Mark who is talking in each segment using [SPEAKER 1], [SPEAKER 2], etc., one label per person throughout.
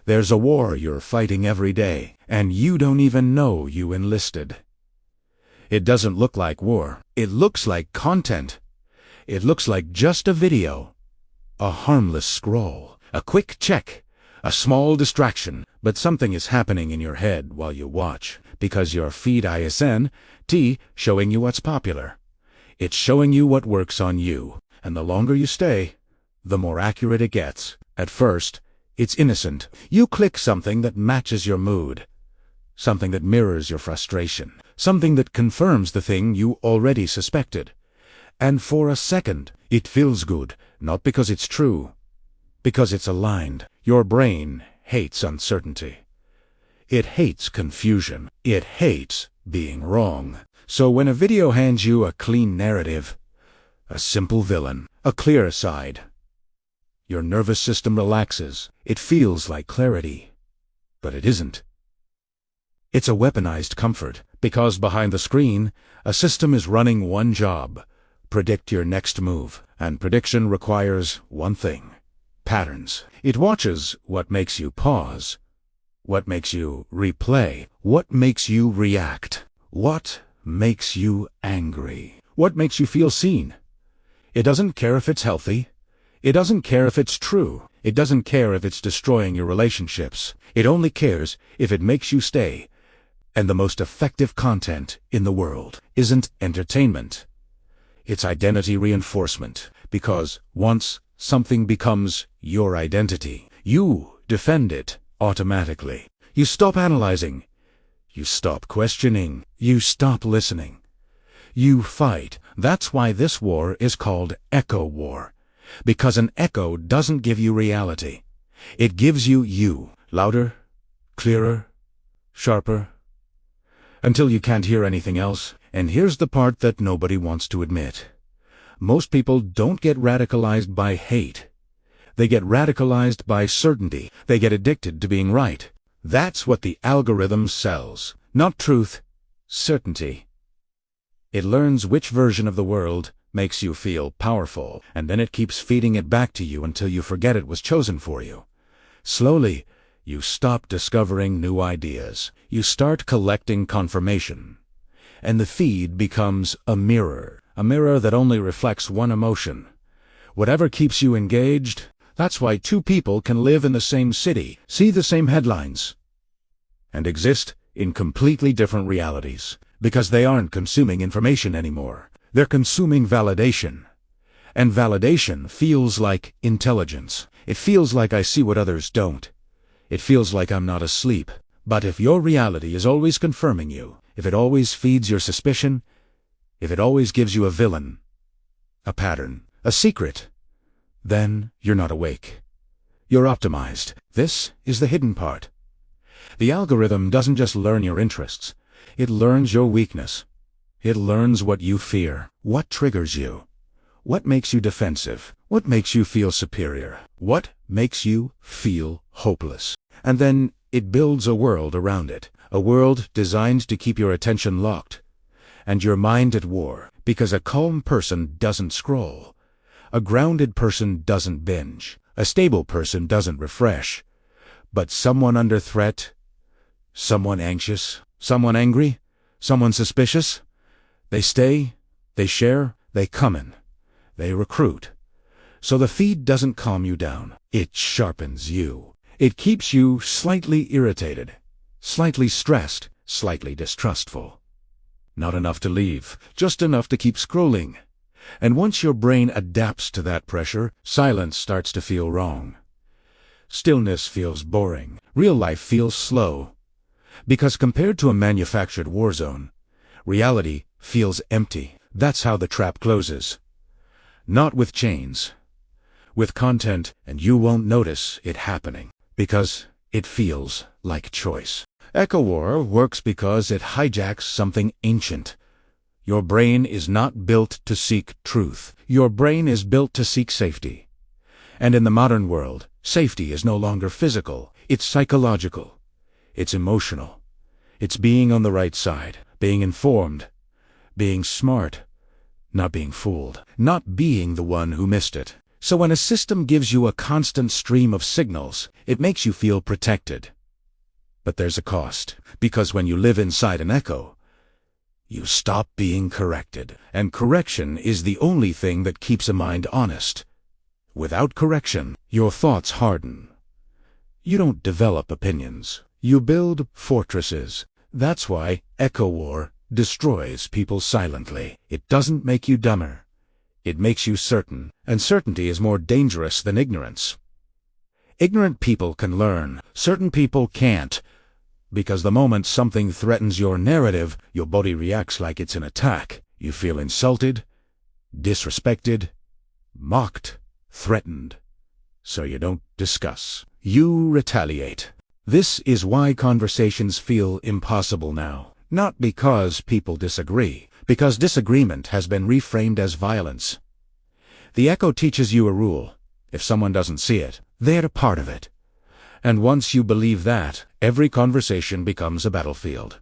[SPEAKER 1] There's a war you're fighting every day, and you don't even know you enlisted. It doesn't look like war. It looks like content. It looks like just a video. A harmless scroll. A quick check. A small distraction. But something is happening in your head while you watch, because your feed ISN showing you what's popular. It's showing you what works on you. And the longer you stay, the more accurate it gets. At first, it's innocent. You click something that matches your mood. Something that mirrors your frustration. Something that confirms the thing you already suspected. And for a second, it feels good, not because it's true, because it's aligned. Your brain hates uncertainty. It hates confusion. It hates being wrong. So when a video hands you a clean narrative, a simple villain, a clear side, your nervous system relaxes. It feels like clarity, but it isn't. It's a weaponized comfort, because behind the screen, a system is running one job: predict your next move. And prediction requires one thing: patterns. It watches what makes you pause, what makes you replay, what makes you react, what makes you angry, what makes you feel seen. It doesn't care if it's healthy. It doesn't care if it's true. It doesn't care if it's destroying your relationships. It only cares if it makes you stay. And the most effective content in the world isn't entertainment. It's identity reinforcement. Because once something becomes your identity, you defend it automatically. You stop analyzing. You stop questioning. You stop listening. You fight. That's why this war is called Echo War. Because an echo doesn't give you reality. It gives you. Louder, clearer, sharper, until you can't hear anything else. And here's the part that nobody wants to admit. Most people don't get radicalized by hate. They get radicalized by certainty. They get addicted to being right. That's what the algorithm sells. Not truth, certainty. It learns which version of the world makes you feel powerful, and then it keeps feeding it back to you until you forget it was chosen for you. Slowly, you stop discovering new ideas. You start collecting confirmation. And the feed becomes a mirror that only reflects one emotion. Whatever keeps you engaged. That's why two people can live in the same city, see the same headlines, and exist in completely different realities, because they aren't consuming information anymore. They're consuming validation. And validation feels like intelligence. It feels like I see what others don't. It feels like I'm not asleep. But if your reality is always confirming you, if it always feeds your suspicion, if it always gives you a villain, a pattern, a secret, then you're not awake. You're optimized. This is the hidden part. The algorithm doesn't just learn your interests. It learns your weakness. It learns what you fear, what triggers you, what makes you defensive, what makes you feel superior, what makes you feel hopeless. And then it builds a world around it, a world designed to keep your attention locked and your mind at war, because a calm person doesn't scroll. A grounded person doesn't binge. A stable person doesn't refresh. But someone under threat, someone anxious, someone angry, someone suspicious, they stay, they share, they come in, they recruit. So the feed doesn't calm you down. It sharpens you. It keeps you slightly irritated, slightly stressed, slightly distrustful. Not enough to leave, just enough to keep scrolling. And once your brain adapts to that pressure, silence starts to feel wrong. Stillness feels boring. Real life feels slow. Because compared to a manufactured war zone, reality feels empty. That's how the trap closes. Not with chains. With content, and you won't notice it happening. Because it feels like choice. Echo War works because it hijacks something ancient. Your brain is not built to seek truth. Your brain is built to seek safety. And in the modern world, safety is no longer physical. It's psychological. It's emotional. It's being on the right side, being informed, being smart, not being fooled, not being the one who missed it. So when a system gives you a constant stream of signals, it makes you feel protected. But there's a cost, because when you live inside an echo, you stop being corrected, and correction is the only thing that keeps a mind honest. Without correction, your thoughts harden. You don't develop opinions. You build fortresses. That's why echo war destroys people silently. It doesn't make you dumber. It makes you certain, and certainty is more dangerous than ignorance. Ignorant people can learn. Certain people can't. Because the moment something threatens your narrative, your body reacts like it's an attack. You feel insulted, disrespected, mocked, threatened. So you don't discuss. You retaliate. This is why conversations feel impossible now. Not because people disagree, because disagreement has been reframed as violence. The echo teaches you a rule. If someone doesn't see it, they're a part of it. And once you believe that, every conversation becomes a battlefield.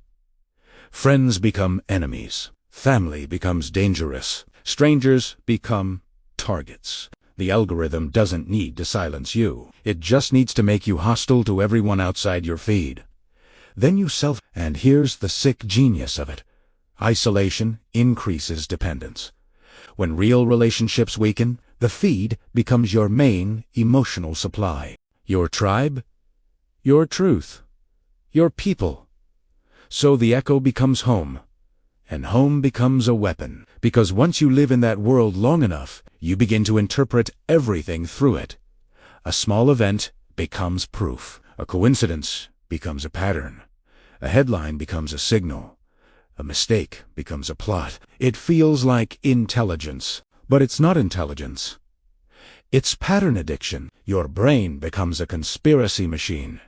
[SPEAKER 1] Friends become enemies. Family becomes dangerous. Strangers become targets. The algorithm doesn't need to silence you. It just needs to make you hostile to everyone outside your feed. Then you and here's the sick genius of it. Isolation increases dependence. When real relationships weaken, the feed becomes your main emotional supply. Your tribe, your truth, your people. So the echo becomes home, and home becomes a weapon, because once you live in that world long enough, you begin to interpret everything through it. A small event becomes proof. A coincidence becomes a pattern. A headline becomes a signal. A mistake becomes a plot. It feels like intelligence, but it's not intelligence. It's pattern addiction. Your brain becomes a conspiracy machine.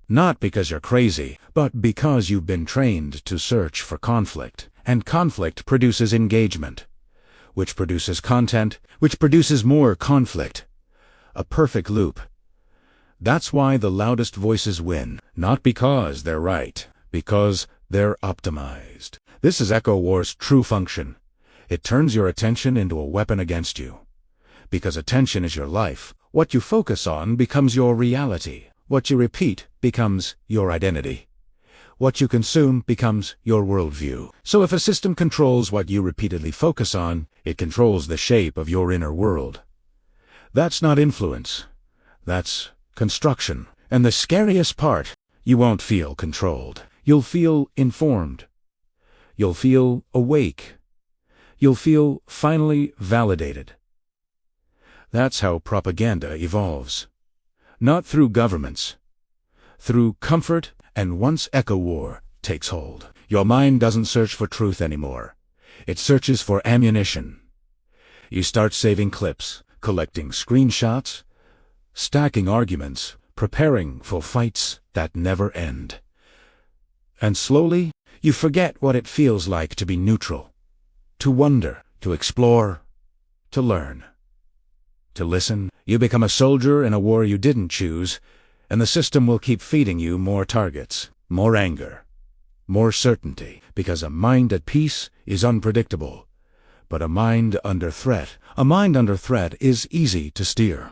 [SPEAKER 1] Not because you're crazy, but because you've been trained to search for conflict. And conflict produces engagement, which produces content, which produces more conflict. A perfect loop. That's why the loudest voices win. Not because they're right, because they're optimized. This is echo war's true function. It turns your attention into a weapon against you. Because attention is your life, what you focus on becomes your reality. What you repeat becomes your identity. What you consume becomes your worldview. So if a system controls what you repeatedly focus on, it controls the shape of your inner world. That's not influence. That's construction. And the scariest part, you won't feel controlled. You'll feel informed. You'll feel awake. You'll feel finally validated. That's how propaganda evolves. Not through governments. Through comfort, and once echo war takes hold, your mind doesn't search for truth anymore. It searches for ammunition. You start saving clips, collecting screenshots, stacking arguments, preparing for fights that never end. And slowly, you forget what it feels like to be neutral, to wonder, to explore, to learn. To listen, you become a soldier in a war you didn't choose, and the system will keep feeding you more targets, more anger, more certainty, because a mind at peace is unpredictable. But a mind under threat is easy to steer.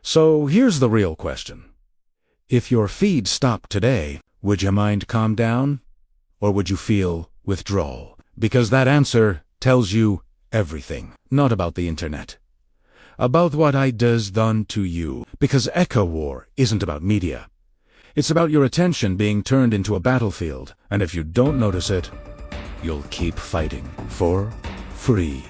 [SPEAKER 1] So here's the real question. If your feed stopped today, would your mind calm down? Or would you feel withdrawal? Because that answer tells you everything, not about the internet. About what it does done to you. Because echo war isn't about media. It's about your attention being turned into a battlefield. And if you don't notice it, you'll keep fighting for free.